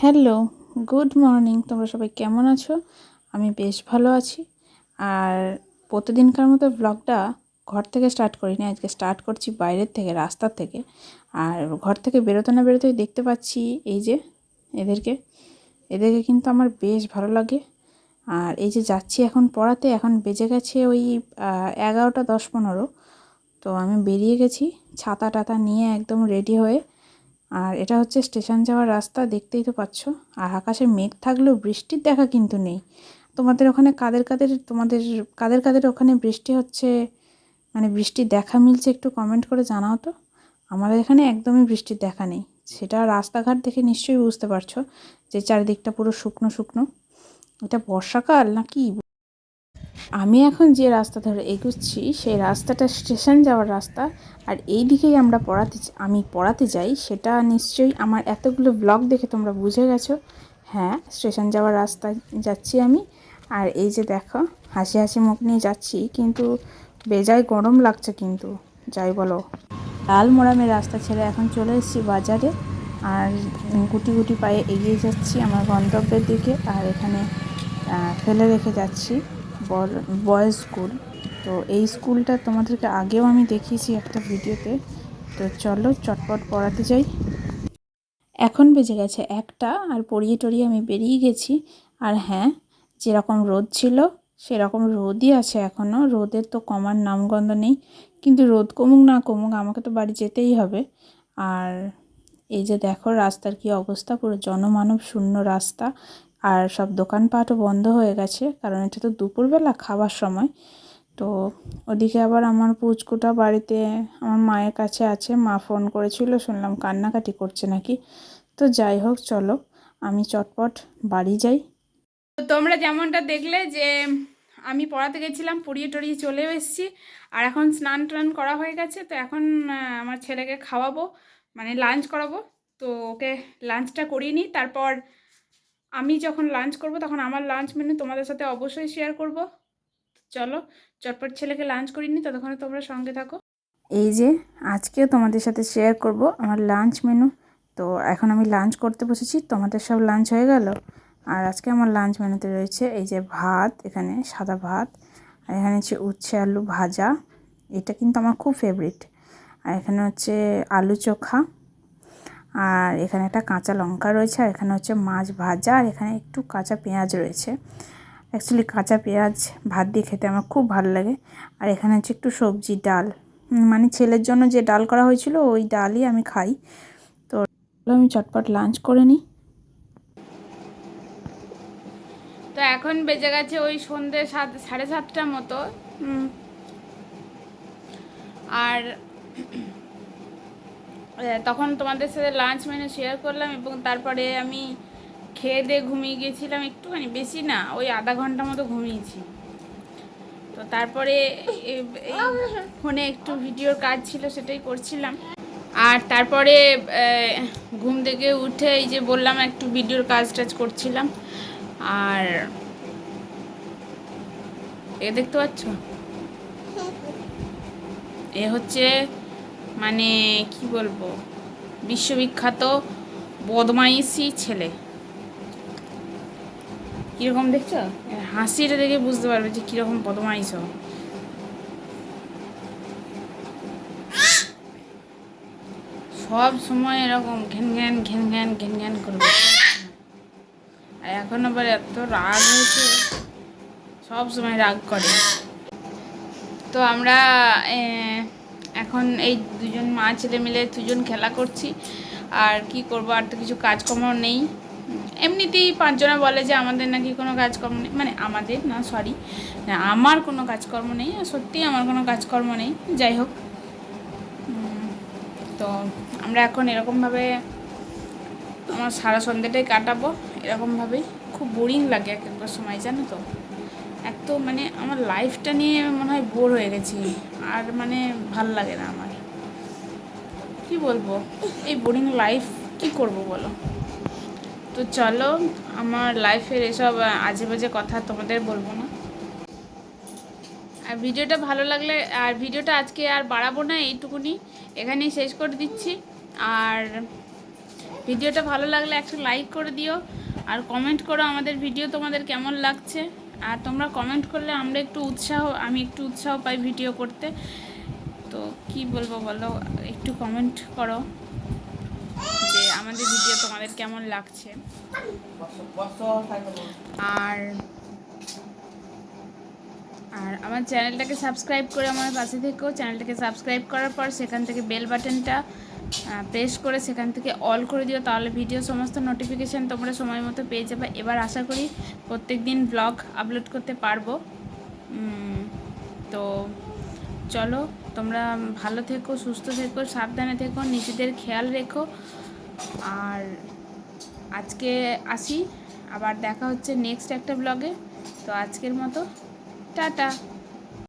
Hello, good morning. তোমরা সবাই কেমন আছো? আমি বেশ ভালো আছি। আর প্রতিদিনকার মতো ব্লগটা ঘর থেকে স্টার্ট করিনি, আজকে স্টার্ট করছি বাইরের থেকে, রাস্তার থেকে। আর ঘর থেকে বেরোতে না বেরোতেই দেখতে পাচ্ছি এই যে এদেরকে এদেরকে কিন্তু আমার বেশ ভালো লাগে। আর এই যে যাচ্ছি এখন পড়াতে, এখন বেজে গেছে ওই 11টা 10-15। তো আমি বেরিয়ে গেছি ছাতা টাতা নিয়ে একদম রেডি হয়ে। আর এটা হচ্ছে স্টেশন যাওয়ার রাস্তা, দেখতেই তো পাচ্ছ। আর আকাশে মেঘ থাকলেও বৃষ্টির দেখা কিন্তু নেই। তোমাদের ওখানে কাদের কাদের ওখানে বৃষ্টি হচ্ছে, মানে বৃষ্টির দেখা মিলছে, একটু কমেন্ট করে জানাও তো। আমাদের এখানে একদমই বৃষ্টির দেখা নেই। সেটা রাস্তাঘাট দেখে নিশ্চয়ই বুঝতে পারছো যে চারিদিকটা পুরো শুকনো শুকনো। এটা বর্ষাকাল নাকি? আমি এখন যে রাস্তা ধরে এগুচ্ছি সেই রাস্তাটা স্টেশন যাওয়ার রাস্তা। আর এই দিকেই আমি পড়াতে যাই, সেটা নিশ্চয়ই আমার এতগুলো ব্লগ দেখে তোমরা বুঝে গেছো। হ্যাঁ, স্টেশন যাওয়ার রাস্তায় যাচ্ছি আমি। আর এই যে দেখো, হাসি হাসি মুখ নিয়ে যাচ্ছি, কিন্তু বেজায় গরম লাগছে। কিন্তু যাই বলো, লাল মোড়ামের রাস্তা ছেড়ে এখন চলে এসেছি বাজারে। আর গুটি গুটি পায়ে এগিয়ে যাচ্ছি আমার গন্তব্যের দিকে। আর এখানে ফেলে রেখে যাচ্ছি বয়েজ স্কুল। তো এই স্কুলটা তোমাদেরকে আগেও আমি দেখিয়েছি একটা ভিডিওতে। তো চলো চটপট পড়াতে যাই। এখন বেজে গেছে 1টা, আর পড়িয়ে টড়িয়ে আমি বেরিয়ে গেছি। আর হ্যাঁ, যেরকম রোদ ছিল সেরকম রোদই আছে এখনও, রোদের তো কমার নামগন্ধ নেই। কিন্তু রোদ কমুক না কমুক, আমাকে তো বাড়ি যেতেই হবে। আর এই যে দেখো রাস্তার কি অবস্থা, পুরো জনমানব শূন্য রাস্তা। আর সব দোকানপাটও বন্ধ হয়ে গেছে, কারণ এটা তো দুপুরবেলা খাবার সময়। তো ওদিকে আবার আমার পুচকুটা বাড়িতে আমার মায়ের কাছে আছে, মা ফোন করেছিল, শুনলাম কান্নাকাটি করছে নাকি। তো যাই হোক, চলো আমি চটপট বাড়ি যাই। তো তোমরা যেমনটা দেখলে যে আমি পড়াতে গেছিলাম, পড়িয়ে টড়িয়ে চলেও এসেছি। আর এখন স্নান টান করা হয়ে গেছে। তো এখন আমার ছেলেকে খাওয়াবো, মানে লাঞ্চ করাবো। তো ওকে লাঞ্চটা করিয়ে নিই, তারপর আমি যখন লাঞ্চ করব তখন আমার লাঞ্চ মেনু তোমাদের সাথে অবশ্যই শেয়ার করব। চলো চটপট ছেলেকে লাঞ্চ করিয়ে নিই, ততক্ষণে তোমরা সঙ্গে থাকো। এই যে আজকেও তোমাদের সাথে শেয়ার করব আমার লাঞ্চ মেনু। তো এখন আমি লাঞ্চ করতে বসেছি, তোমাদের সব লাঞ্চ হয়ে গেল। আর আজকে আমার লাঞ্চ মেনুতে রয়েছে এই যে ভাত, এখানে সাদা ভাত। আর এখানে হচ্ছে উচ্ছে আলু ভাজা, এটা কিন্তু আমার খুব ফেভারিট। আর এখানে হচ্ছে আলু চোখা। আর এখানে একটা কাঁচা লঙ্কা রয়েছে। আর এখানে হচ্ছে মাছ ভাজা। আর এখানে একটু কাঁচা পেঁয়াজ রয়েছে। অ্যাকচুয়ালি কাঁচা পেঁয়াজ ভাত দিয়ে খেতে আমার খুব ভালো লাগে। আর এখানে হচ্ছে একটু সবজি ডাল, মানে ছেলের জন্য যে ডাল করা হয়েছিল ওই ডালই আমি খাই। তো আমি চটপট লাঞ্চ করে নিই। তো এখন বেজে গেছে ওই সন্ধ্যে 7:30টার মতো। আর তখন তোমাদের সাথে লাঞ্চ মেনু শেয়ার করলাম, এবং তারপরে আমি খেয়ে দিয়ে ঘুমিয়ে গিয়েছিলাম একটুখানি, বেশি না, ওই আধা ঘন্টা মতো ঘুমিয়েছি। তো তারপরে এই ফোনে একটু ভিডিওর কাজ ছিল, সেটাই করছিলাম। আর তারপরে ঘুম থেকে উঠে এই যে বললাম একটু ভিডিওর কাজ টাজ করছিলাম। আর এ দেখতে পাচ্ছ, এ হচ্ছে মানে কি বলবো, বিশ্ববিখ্যাত বদমাইশি ছেলে। কীরকম দেখছো, হাসিটা দেখে বুঝতে পারবে যে কীরকম বদমাইশ। সব সময় এরকম ঘ্যান ঘ্যান ঘ্যান ঘ্যান ঘ্যান ঘ্যান করবে। আর এখন আবার এত রাগ হয়েছে, সব সময় রাগ করে। তো আমরা এখন এই দুজন মা ছেলে মিলে দুজন খেলা করছি। আর কি করব, আর তো কিছু কাজকর্ম নেই। এমনিতেই 5জনা বলে যে আমাদের নাকি কোনো কাজকর্ম নেই, মানে আমাদের না, সরি, আমার কোনো কাজকর্ম নেই। আর সত্যিই আমার কোনো কাজকর্ম নেই। যাই হোক, তো আমরা এখন এরকমভাবে আমার সারা সন্ধ্যেটাই কাটাবো এরকমভাবেই। খুব বোরিং লাগে এক একটা সময়, জানো তো। এক তো মানে আমার লাইফটা নিয়ে মনে হয় বোর হয়ে গেছি, আর মানে ভাল লাগে না আমার। কি বলবো, এই বোরিং লাইফ কি করব বলো। তো চলো, আমার লাইফের এসব আজে বাজে কথা তোমাদের বলবো না। আর ভিডিওটা ভালো লাগলে, আর ভিডিওটা আজকে আর বাড়াবো না, এইটুকুনি এখানেই শেষ করে দিচ্ছি। আর ভিডিওটা ভালো লাগলে একটা লাইক করে দিও, আর কমেন্ট করো আমাদের ভিডিও তোমাদের কেমন লাগছে। আর তোমরা কমেন্ট করলে আমি একটু উৎসাহ পাই ভিডিও করতে। তো কি বলবো বলো, একটু কমেন্ট করো যে আমাদের ভিডিও তোমাদের কেমন লাগছে। আর আর আমার চ্যানেলটাকে সাবস্ক্রাইব করে আমার পাশে থেকেও। চ্যানেলটাকে সাবস্ক্রাইব করার পর সেখান থেকে বেল বাটনটা প্রেস করে সেখান থেকে অল করে দিও, তাহলে ভিডিও সমস্ত নোটিফিকেশান তোমরা সময় মতো পেয়ে যাবে। এবার আশা করি প্রত্যেক দিন ব্লগ আপলোড করতে পারবো। তো চলো, তোমরা ভালো থেকো, সুস্থ থেকো, সাবধানে থেকো, নিজেদের খেয়াল রেখো। আর আজকে আসি, আবার দেখা হচ্ছে নেক্সট একটা ব্লগে। তো আজকের মতো টাটা।